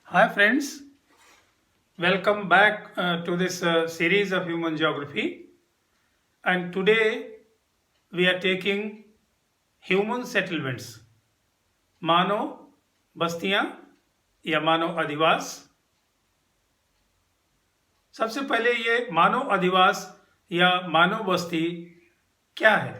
Hi, friends. Welcome back to this series of human geography. And today we are taking human settlements, मानव बस्तियां या मानव अधिवास। सबसे पहले ये मानव अधिवास या मानव बस्ती क्या है?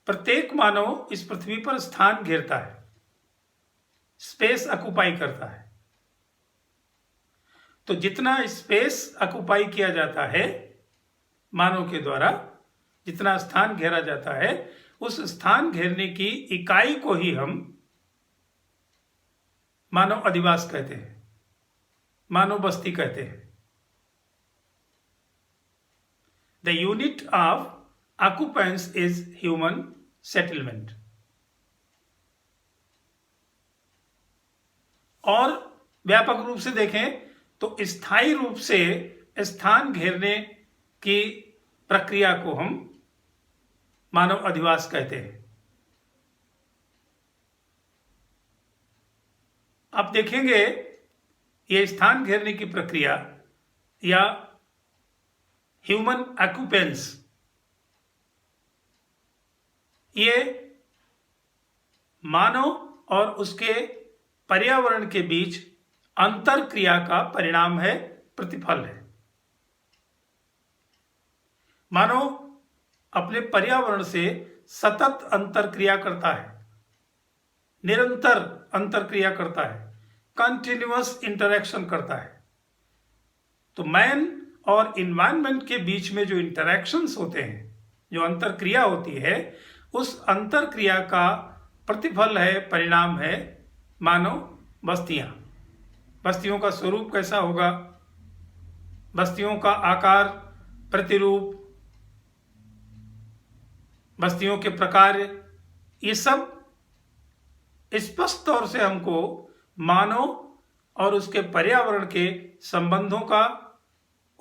प्रत्येक मानव इस पृथ्वी पर स्थान घेरता है, स्पेस ऑक्युपाई करता है। तो जितना स्पेस ऑक्युपाई किया जाता है मानव के द्वारा, जितना स्थान घेरा जाता है, उस स्थान घेरने की इकाई को ही हम मानव अधिवास कहते हैं, मानव बस्ती कहते हैं। The unit of occupance is human settlement. और व्यापक रूप से देखें तो स्थायी रूप से स्थान घेरने की प्रक्रिया को हम मानव अधिवास कहते हैं। आप देखेंगे ये स्थान घेरने की प्रक्रिया या ह्यूमन ऑक्युपेंस, ये मानव और उसके पर्यावरण के बीच अंतर क्रिया का परिणाम है, प्रतिफल है। मानव अपने पर्यावरण से सतत अंतर क्रिया करता है, निरंतर अंतर क्रिया करता है, कंटिन्यूअस इंटरेक्शन करता है। तो मैन और इन्वायरमेंट के बीच में जो इंटरेक्शंस होते हैं, जो अंतर क्रिया होती है, उस अंतर क्रिया का प्रतिफल है, परिणाम है मानव बस्तियां। बस्तियों का स्वरूप कैसा होगा, बस्तियों का आकार, प्रतिरूप, बस्तियों के प्रकार, ये सब स्पष्ट तौर से हमको मानव और उसके पर्यावरण के संबंधों का,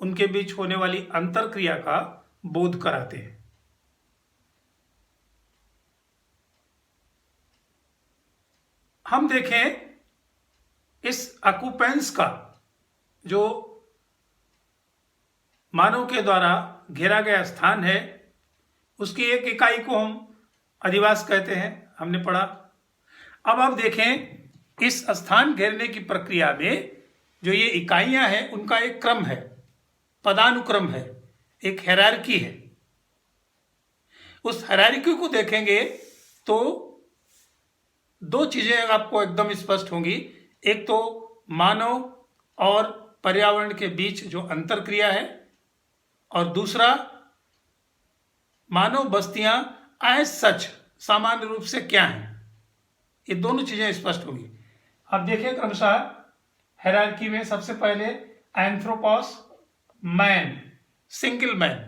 उनके बीच होने वाली अंतर क्रिया का बोध कराते हैं। हम देखें इस ऑक्युपेंस का, जो मानव के द्वारा घेरा गया स्थान है, उसकी एक इकाई को हम अधिवास कहते हैं, हमने पढ़ा। अब आप देखें इस स्थान घेरने की प्रक्रिया में जो ये इकाइयां हैं, उनका एक क्रम है, पदानुक्रम है, एक हायरार्की है। उस हायरार्की को देखेंगे तो दो चीजें आपको एकदम स्पष्ट होंगी। एक तो मानव और पर्यावरण के बीच जो अंतर क्रिया है, और दूसरा मानव बस्तियां एज सच सामान्य रूप से क्या हैं। ये दोनों चीजें स्पष्ट होंगी। अब देखिए क्रमशः हायरार्की में सबसे पहले एंथ्रोपोस, मैन, सिंगल मैन।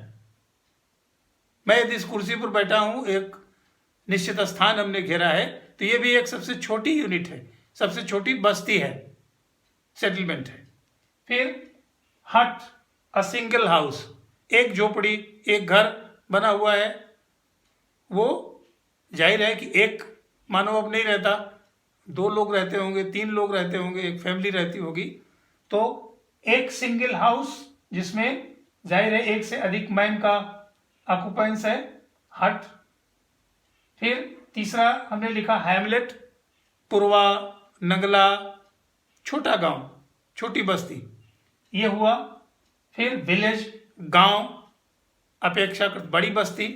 मैं यदि इस कुर्सी पर बैठा हूं, एक निश्चित स्थान हमने घेरा है, तो ये भी एक सबसे छोटी यूनिट है, सबसे छोटी बस्ती है, सेटलमेंट है। फिर हट, अ सिंगल हाउस, एक झोपड़ी, एक घर बना हुआ है। वो जाहिर है कि एक मानव अब नहीं रहता, दो लोग रहते होंगे, तीन लोग रहते होंगे, एक फैमिली रहती होगी। तो एक सिंगल हाउस जिसमें जाहिर है एक से अधिक मैन का ऑक्युपेंस है, हट। फिर तीसरा हमने लिखा हैमलेट, पुरवा, नगला, छोटा गांव, छोटी बस्ती, ये हुआ। फिर विलेज, गांव, अपेक्षाकृत बड़ी बस्ती।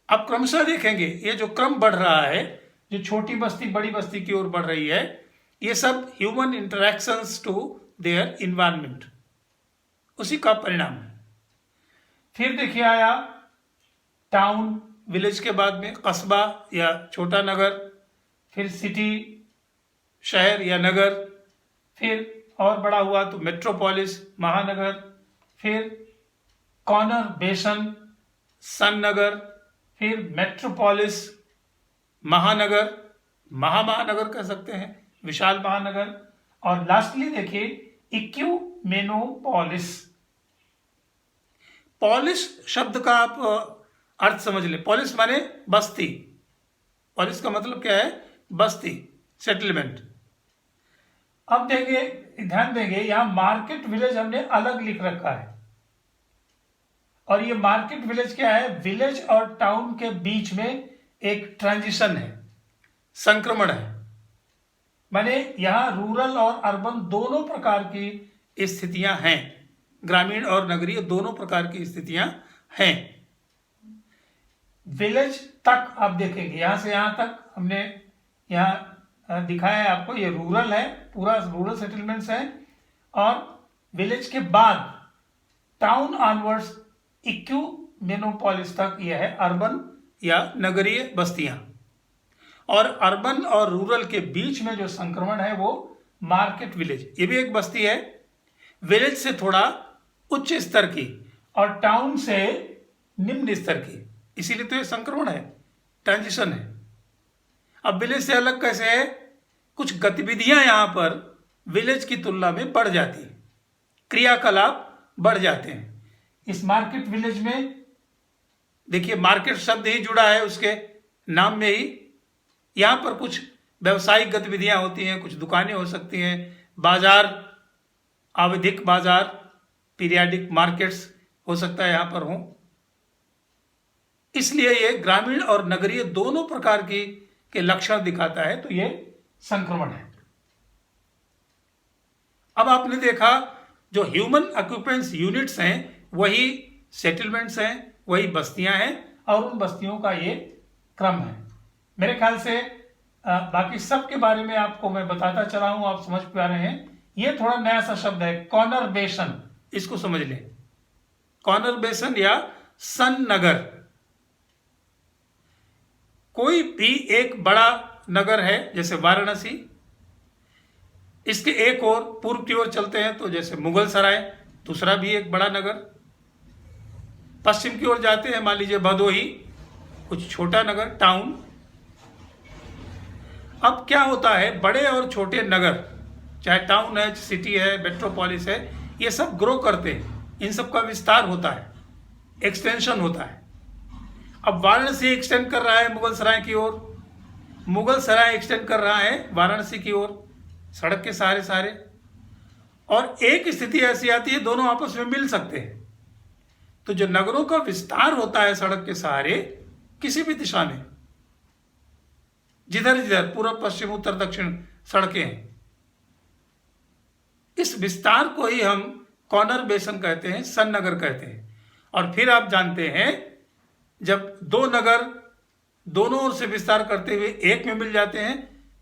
अब क्रमशः देखेंगे ये जो क्रम बढ़ रहा है, जो छोटी बस्ती बड़ी बस्ती की ओर बढ़ रही है, ये सब human interactions to their environment, उसी का परिणाम है। फिर देखिए आया टाउन, विलेज के बाद में कस्बा या छोटा नगर, फिर सिटी, शहर या नगर, फिर और बड़ा हुआ तो मेट्रोपोलिस, महानगर, फिर कॉर्नर बेसन, सन नगर, फिर मेट्रोपोलिस, महानगर, महानगर कह सकते हैं, विशाल महानगर, और लास्टली देखिए इक्यूमेनोपोलिस। पॉलिस शब्द का आप अर्थ समझ लें। पॉलिस माने बस्ती। पॉलिस का मतलब क्या है? बस्ती, सेटलमेंट। अब देंगे, ध्यान देंगे, यहां मार्केट विलेज हमने अलग लिख रखा है, और ये मार्केट विलेज क्या है? विलेज और टाउन के बीच में एक ट्रांजिशन है, संक्रमण है। माने यहां रूरल और अर्बन दोनों प्रकार की स्थितियां हैं, ग्रामीण और नगरीय दोनों प्रकार की स्थितियां हैं। विलेज तक आप देखेंगे, यहां से यहां तक हमने यहां दिखाया है आपको, ये रूरल है, पूरा रूरल सेटलमेंट्स है। और विलेज के बाद टाउन ऑनवर्ड्स इक्यूमेनोपोलिस तक यह है अर्बन या नगरीय बस्तियां। और अर्बन और रूरल के बीच में जो संक्रमण है वो मार्केट विलेज, ये भी एक बस्ती है, विलेज से थोड़ा उच्च स्तर की और टाउन से निम्न स्तर की, इसीलिए तो ये संक्रमण है, ट्रांजिशन है। अब विलेज से अलग कैसे है? कुछ गतिविधियां यहां पर विलेज की तुलना में बढ़ जाती है, क्रियाकलाप बढ़ जाते हैं। इस मार्केट विलेज में देखिए, मार्केट शब्द ही जुड़ा है उसके नाम में ही। यहां पर कुछ व्यवसायिक गतिविधियां होती हैं, कुछ दुकानें हो सकती हैं, बाजार, आवधिक बाजार, पीरियाडिक मार्केट्स हो सकता है यहां पर हो। इसलिए ये ग्रामीण और नगरीय दोनों प्रकार के लक्षण दिखाता है, तो ये संक्रमण है। अब आपने देखा जो ह्यूमन ऑक्यूपेंस यूनिट्स हैं वही सेटलमेंट्स हैं, वही बस्तियां हैं, और उन बस्तियों का ये क्रम है। मेरे ख्याल से बाकी सब के बारे में आपको मैं बताता चला हूं, आप समझ पा रहे हैं। ये थोड़ा नया सा शब्द है, कॉनरबेशन, इसको समझ लें। कॉनरबेशन या सन नगर, कोई भी एक बड़ा नगर है जैसे वाराणसी, इसके एक और पूर्व की ओर चलते हैं तो जैसे मुगल सराय, दूसरा भी एक बड़ा नगर। पश्चिम की ओर जाते हैं, मान लीजिए भदोही, कुछ छोटा नगर, टाउन। अब क्या होता है, बड़े और छोटे नगर, चाहे टाउन है, सिटी है, मेट्रोपोलिस है, ये सब ग्रो करते हैं, इन सब का विस्तार होता है, एक्सटेंशन होता है। अब वाराणसी एक्सटेंड कर रहा है मुगल सराय की ओर, मुगल सराय एक्सटेंड कर रहा है वाराणसी की ओर, सड़क के सहारे। और एक स्थिति ऐसी आती है दोनों आपस में मिल सकते हैं, तो जो नगरों का विस्तार होता है सड़क के सहारे किसी भी दिशा में, जिधर पूर्व पश्चिम उत्तर दक्षिण सड़कें हैं, इस विस्तार को ही हम कॉनरबेशन कहते हैं, सन नगर कहते हैं। और फिर आप जानते हैं जब दो नगर दोनों ओर से विस्तार करते हुए एक में मिल जाते हैं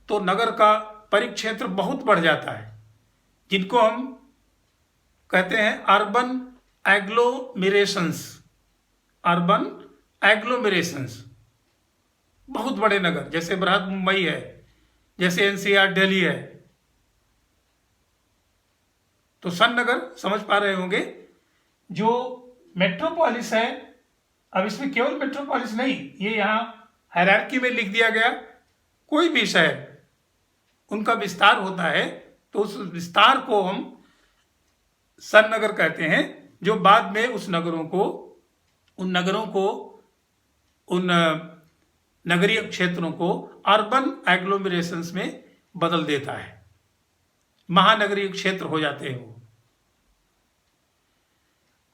तो नगर का परिक्षेत्र बहुत बढ़ जाता है, जिनको हम कहते हैं अर्बन एग्लोमेरेशंस। अर्बन एग्लोमेरेशंस, बहुत बड़े नगर, जैसे बृहद मुंबई है, जैसे एनसीआर दिल्ली है। तो सन नगर समझ पा रहे होंगे। जो मेट्रोपोलिस है, अब इसमें केवल मेट्रोपोलिस नहीं, ये यहां हायरार्की में लिख दिया गया, कोई भी शहर उनका विस्तार होता है तो उस विस्तार को हम सन नगर कहते हैं, जो बाद में उन नगरों को उन नगरीय क्षेत्रों को अर्बन एग्लोमेरेशंस में बदल देता है, महानगरीय क्षेत्र हो जाते हैं वो।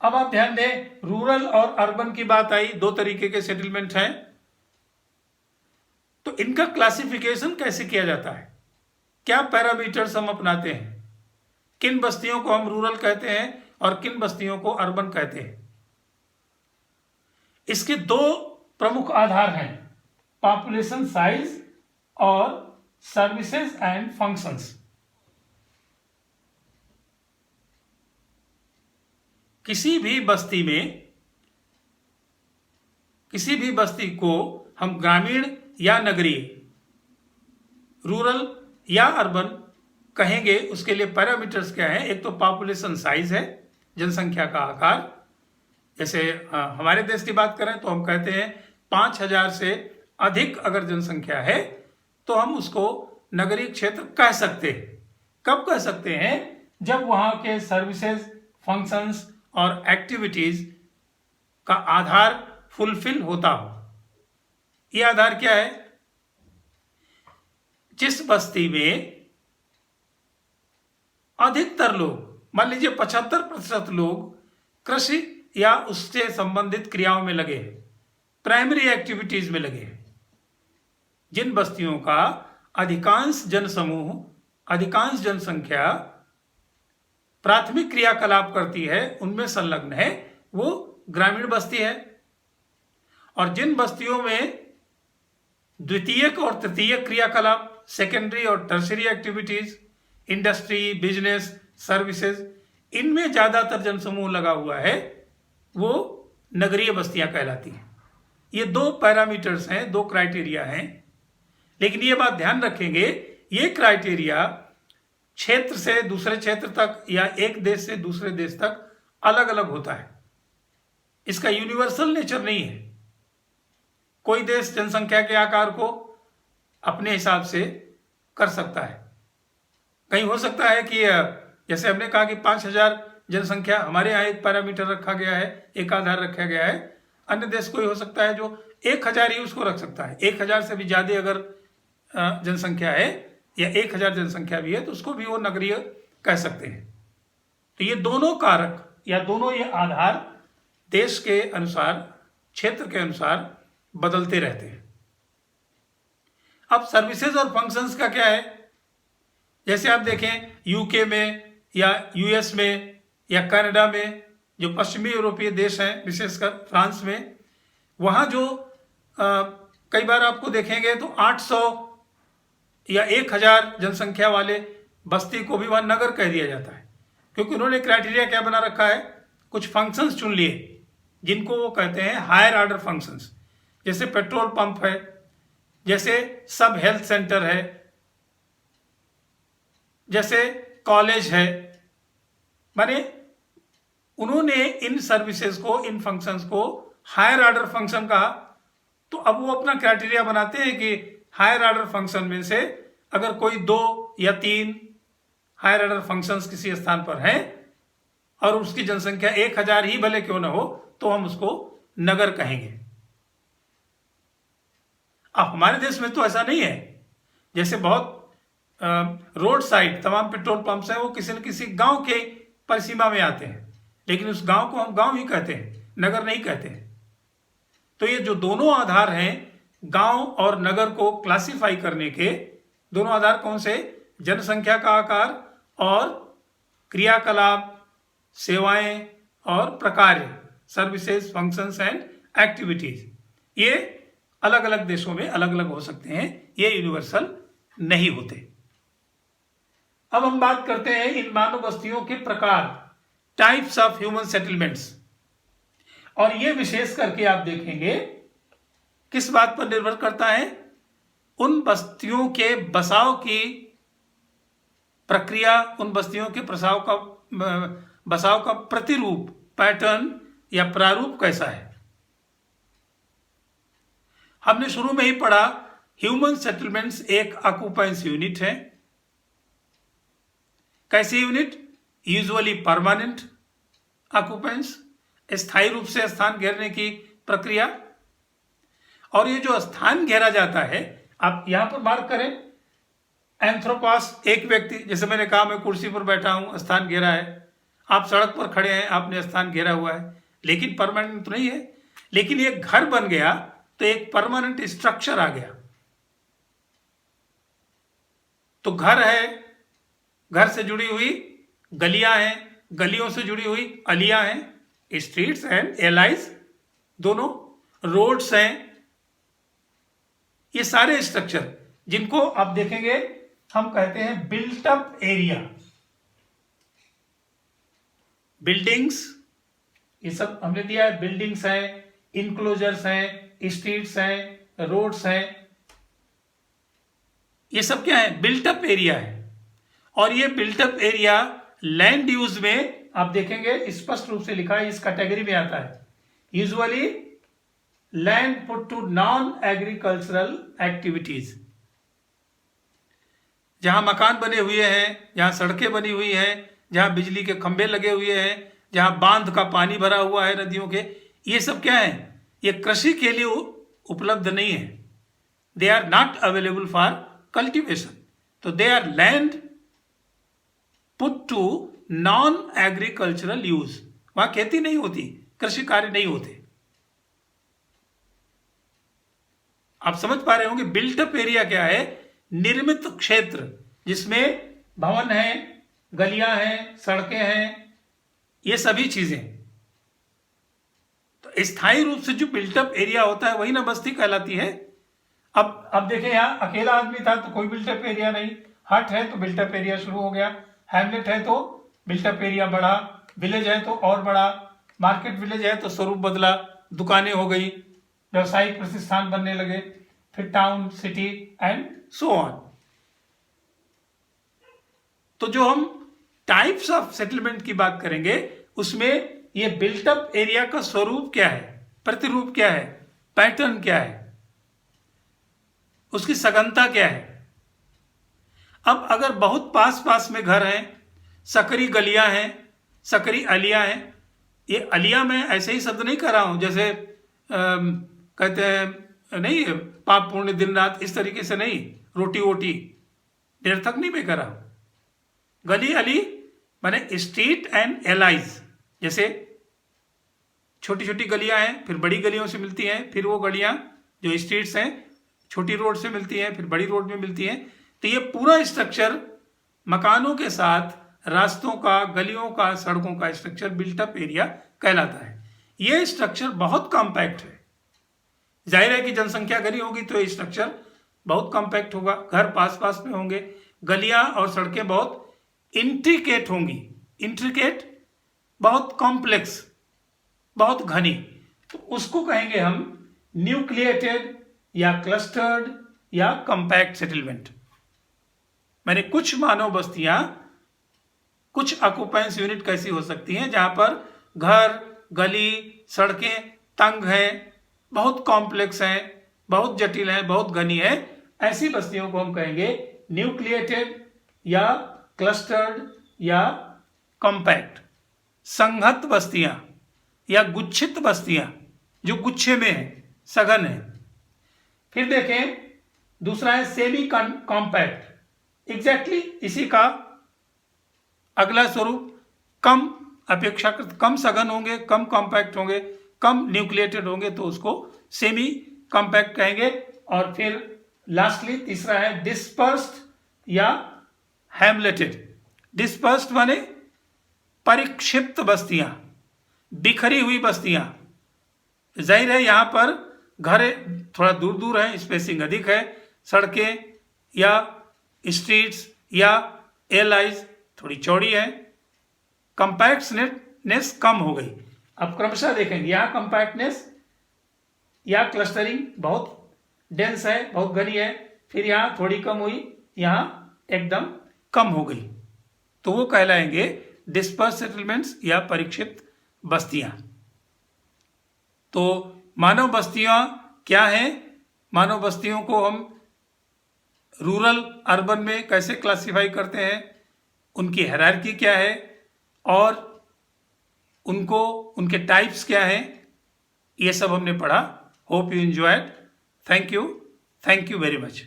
अब आप ध्यान दें, रूरल और अर्बन की बात आई, दो तरीके के सेटलमेंट हैं, तो इनका क्लासिफिकेशन कैसे किया जाता है, क्या पैरामीटर्स हम अपनाते हैं, किन बस्तियों को हम रूरल कहते हैं और किन बस्तियों को अर्बन कहते हैं। इसके दो प्रमुख आधार हैं, पॉपुलेशन साइज और सर्विसेज एंड फंक्शंस। किसी भी बस्ती को हम ग्रामीण या नगरीय, रूरल या अर्बन कहेंगे, उसके लिए पैरामीटर्स क्या है। एक तो पॉपुलेशन साइज है, जनसंख्या का आकार। जैसे हमारे देश की बात करें तो हम कहते हैं 5,000 से अधिक अगर जनसंख्या है तो हम उसको नगरीय क्षेत्र कह सकते हैं। कब कह सकते हैं? जब वहां के सर्विसेज, फंक्शंस और एक्टिविटीज का आधार फुलफिल होता हो। यह आधार क्या है? जिस बस्ती में अधिकतर लोग, मान लीजिए 75% लोग कृषि या उससे संबंधित क्रियाओं में लगे हैं, प्राइमरी एक्टिविटीज में लगे हैं, जिन बस्तियों का अधिकांश जनसमूह, अधिकांश जनसंख्या प्राथमिक क्रियाकलाप करती है, उनमें संलग्न है, वो ग्रामीण बस्ती है। और जिन बस्तियों में द्वितीयक और तृतीयक क्रियाकलाप, सेकेंडरी और tertiary activities, industry, business, services, इनमें ज्यादातर जनसमूह लगा हुआ है, वो नगरीय बस्तियां कहलाती हैं। ये दो पैरामीटर्स हैं, दो क्राइटेरिया हैं। लेकिन ये बात ध्यान रखेंगे, ये क्राइटेरिया क्षेत्र से दूसरे क्षेत्र तक या एक देश से दूसरे देश तक अलग अलग होता है। इसका यूनिवर्सल नेचर नहीं है। कोई देश जनसंख्या के आकार को अपने हिसाब से कर सकता है। कहीं हो सकता है कि जैसे हमने कहा कि 5000 जनसंख्या, हमारे यहाँ एक पैरामीटर रखा गया है, एक आधार रखा गया है। अन्य देश कोई हो सकता है जो 1000 ही उसको रख सकता है। 1000 से भी ज्यादा अगर जनसंख्या है या 1000 जनसंख्या भी है तो उसको भी वो नगरीय कह सकते हैं। तो ये दोनों कारक या दोनों ये आधार देश के अनुसार, क्षेत्र के अनुसार बदलते रहते हैं। अब सर्विसेज और फंक्शंस का क्या है? जैसे आप देखें यूके में या यूएस में या कनाडा में, जो पश्चिमी यूरोपीय देश हैं, विशेषकर फ्रांस में, वहाँ जो कई बार आपको देखेंगे तो 800 या 1000 जनसंख्या वाले बस्ती को भी वहाँ नगर कह दिया जाता है, क्योंकि उन्होंने क्राइटेरिया क्या बना रखा है, कुछ फंक्शंस चुन लिए जिनको वो कहते हैं हायर ऑर्डर फंक्शंस। जैसे पेट्रोल पंप है, जैसे सब हेल्थ सेंटर है, जैसे कॉलेज है। माने उन्होंने इन सर्विसेज को, इन फंक्शंस को हायर ऑर्डर फंक्शन कहा। तो अब वो अपना क्राइटेरिया बनाते हैं कि हायर ऑर्डर फंक्शन में से अगर कोई 2 या 3 हायर ऑर्डर फंक्शंस किसी स्थान पर हैं और उसकी जनसंख्या 1000 ही भले क्यों ना हो, तो हम उसको नगर कहेंगे। अब हमारे देश में तो ऐसा नहीं है। जैसे बहुत रोड साइड तमाम पेट्रोल पंप्स हैं, वो किसी न किसी गांव के परिसीमा में आते हैं, लेकिन उस गांव को हम गांव ही कहते हैं, नगर नहीं कहते हैं। तो ये जो दोनों आधार हैं गांव और नगर को क्लासिफाई करने के, दोनों आधार कौन से? जनसंख्या का आकार और क्रियाकलाप, सेवाएं और प्रकार, सर्विसेज, फंक्शंस एंड एक्टिविटीज। ये अलग अलग देशों में अलग अलग हो सकते हैं, ये यूनिवर्सल नहीं होते। अब हम बात करते हैं इन मानव बस्तियों के प्रकार, टाइप्स ऑफ ह्यूमन सेटलमेंट्स। और ये विशेष करके आप देखेंगे किस बात पर निर्भर करता है? उन बस्तियों के बसाव की प्रक्रिया, उन बस्तियों के बसाव का प्रतिरूप, पैटर्न या प्रारूप कैसा है। हमने शुरू में ही पढ़ा, ह्यूमन सेटलमेंट्स एक ऑक्युपेंस यूनिट है। कैसी यूनिट? यूजुअली परमानेंट ऑक्युपेंस, स्थायी रूप से स्थान घेरने की प्रक्रिया। और ये जो स्थान घेरा जाता है, आप यहां पर मार्क करें, एंथ्रोपॉस एक व्यक्ति, जैसे मैंने कहा मैं कुर्सी पर बैठा हूं, स्थान घेरा है। आप सड़क पर खड़े हैं, आपने स्थान घेरा हुआ है, लेकिन परमानेंट तो नहीं है। लेकिन ये घर बन गया तो एक परमानेंट स्ट्रक्चर आ गया। तो घर है, घर से जुड़ी हुई गलियां हैं, गलियों से जुड़ी हुई अलियां हैं, स्ट्रीट्स एंड एलाइज दोनों, रोड्स हैं। ये सारे स्ट्रक्चर जिनको आप देखेंगे हम कहते हैं बिल्ट अप एरिया। बिल्डिंग्स, ये सब हमने दिया है, बिल्डिंग्स हैं, इनक्लोजर्स हैं, स्ट्रीट्स हैं, रोड्स हैं, ये सब क्या है? बिल्ट अप एरिया है। और ये built up area land use में आप देखेंगे स्पष्ट रूप से लिखा है, इस कैटेगरी में आता है, usually land put to non agricultural activities. जहां मकान बने हुए हैं, जहां सड़कें बनी हुई हैं, जहां बिजली के खंभे लगे हुए हैं, जहां बांध का पानी भरा हुआ है नदियों के, ये सब क्या है? ये कृषि के लिए उपलब्ध नहीं है। They are not available for cultivation. तो they are land put to non agricultural use. वहां खेती नहीं होती, कृषि कार्य नहीं होते. आप समझ पा रहे होंगे बिल्ट अप एरिया क्या है? निर्मित क्षेत्र जिसमें भवन है, गलियां हैं, सड़कें हैं, ये सभी चीजें. तो स्थायी रूप से जो बिल्टअप एरिया होता है वही ना बस्ती कहलाती है. अब देखिए यहां अकेला आदमी था तो कोई बिल्टअप एरिया नहीं, हट है तो बिल्टअप एरिया शुरू हो गया, हैमलेट है तो बिल्टअप एरिया बढ़ा, विलेज है तो और बढ़ा, मार्केट विलेज है तो स्वरूप बदला, दुकानें हो गई, व्यवसायिक प्रतिष्ठान बनने लगे, फिर town, city and so on. तो जो हम टाइप्स ऑफ सेटलमेंट की बात करेंगे उसमें ये बिल्टअप एरिया का स्वरूप क्या है, प्रतिरूप क्या है, पैटर्न क्या है, उसकी सघनता क्या है. अब अगर बहुत पास पास में घर हैं, सकरी गलियां हैं, सकरी अलियां हैं, ये अलियां मैं ऐसे ही शब्द नहीं कर रहा हूं जैसे कहते हैं नहीं पाप पुण्य दिन रात, इस तरीके से नहीं, रोटी वोटी निरर्थक नहीं मैं कर रहा हूं. गली अली माने स्ट्रीट एंड एलाइज. जैसे छोटी छोटी गलियां हैं, फिर बड़ी गलियों से मिलती हैं, फिर वो गलियां जो स्ट्रीट्स हैं छोटी रोड से मिलती हैं, फिर बड़ी रोड में मिलती हैं. तो ये पूरा स्ट्रक्चर मकानों के साथ रास्तों का, गलियों का, सड़कों का स्ट्रक्चर बिल्टअप एरिया कहलाता है. ये स्ट्रक्चर बहुत कॉम्पैक्ट है. जाहिर है कि जनसंख्या घनी होगी तो ये स्ट्रक्चर बहुत कॉम्पैक्ट होगा, घर पास पास में होंगे, गलियां और सड़कें बहुत इंट्रिकेट होंगी. इंट्रिकेट बहुत कॉम्प्लेक्स, बहुत घनी, तो उसको कहेंगे हम न्यूक्लिएटेड या क्लस्टर्ड या कॉम्पैक्ट सेटलमेंट. मैंने कुछ मानव बस्तियां, कुछ ऑक्युपेंस यूनिट कैसी हो सकती हैं जहां पर घर, गली, सड़कें तंग हैं, बहुत कॉम्प्लेक्स हैं, बहुत जटिल हैं, बहुत घनी है. ऐसी बस्तियों को हम कहेंगे न्यूक्लिएटेड या क्लस्टर्ड या कॉम्पैक्ट. संघत बस्तियां या गुच्छित बस्तियां जो गुच्छे में है, सघन है. फिर देखें दूसरा है सेमी कॉम्पैक्ट. एग्जैक्टली इसी का अगला स्वरूप. कम अपेक्षाकृत कम सघन होंगे, कम कॉम्पैक्ट होंगे, कम न्यूक्लिएटेड होंगे तो उसको सेमी कॉम्पैक्ट कहेंगे. और फिर लास्टली तीसरा है डिस्पर्स्ड या हैमलेटेड. डिस्पर्स्ड माने परिक्षिप्त बस्तियां, बिखरी हुई बस्तियां. जाहिर है यहां पर घर थोड़ा दूर दूर है, स्पेसिंग अधिक है, सड़कें या स्ट्रीट्स या एलाइज थोड़ी चौड़ी है, कंपैक्टनेस कम हो गई. अब क्रमशः देखेंगे यहां कंपैक्टनेस या क्लस्टरिंग बहुत डेंस है, बहुत घनी है, फिर यहां थोड़ी कम हुई, यहां एकदम कम हो गई, तो वो कहलाएंगे डिस्पर्स सेटलमेंट्स या परिक्षिप्त बस्तियां. तो मानव बस्तियां क्या हैं? मानव बस्तियों को हम रूरल अर्बन में कैसे क्लासिफाई करते हैं, उनकी हायरार्की क्या है और उनको उनके टाइप्स क्या हैं, ये सब हमने पढ़ा. Hope you enjoyed. Thank you very much.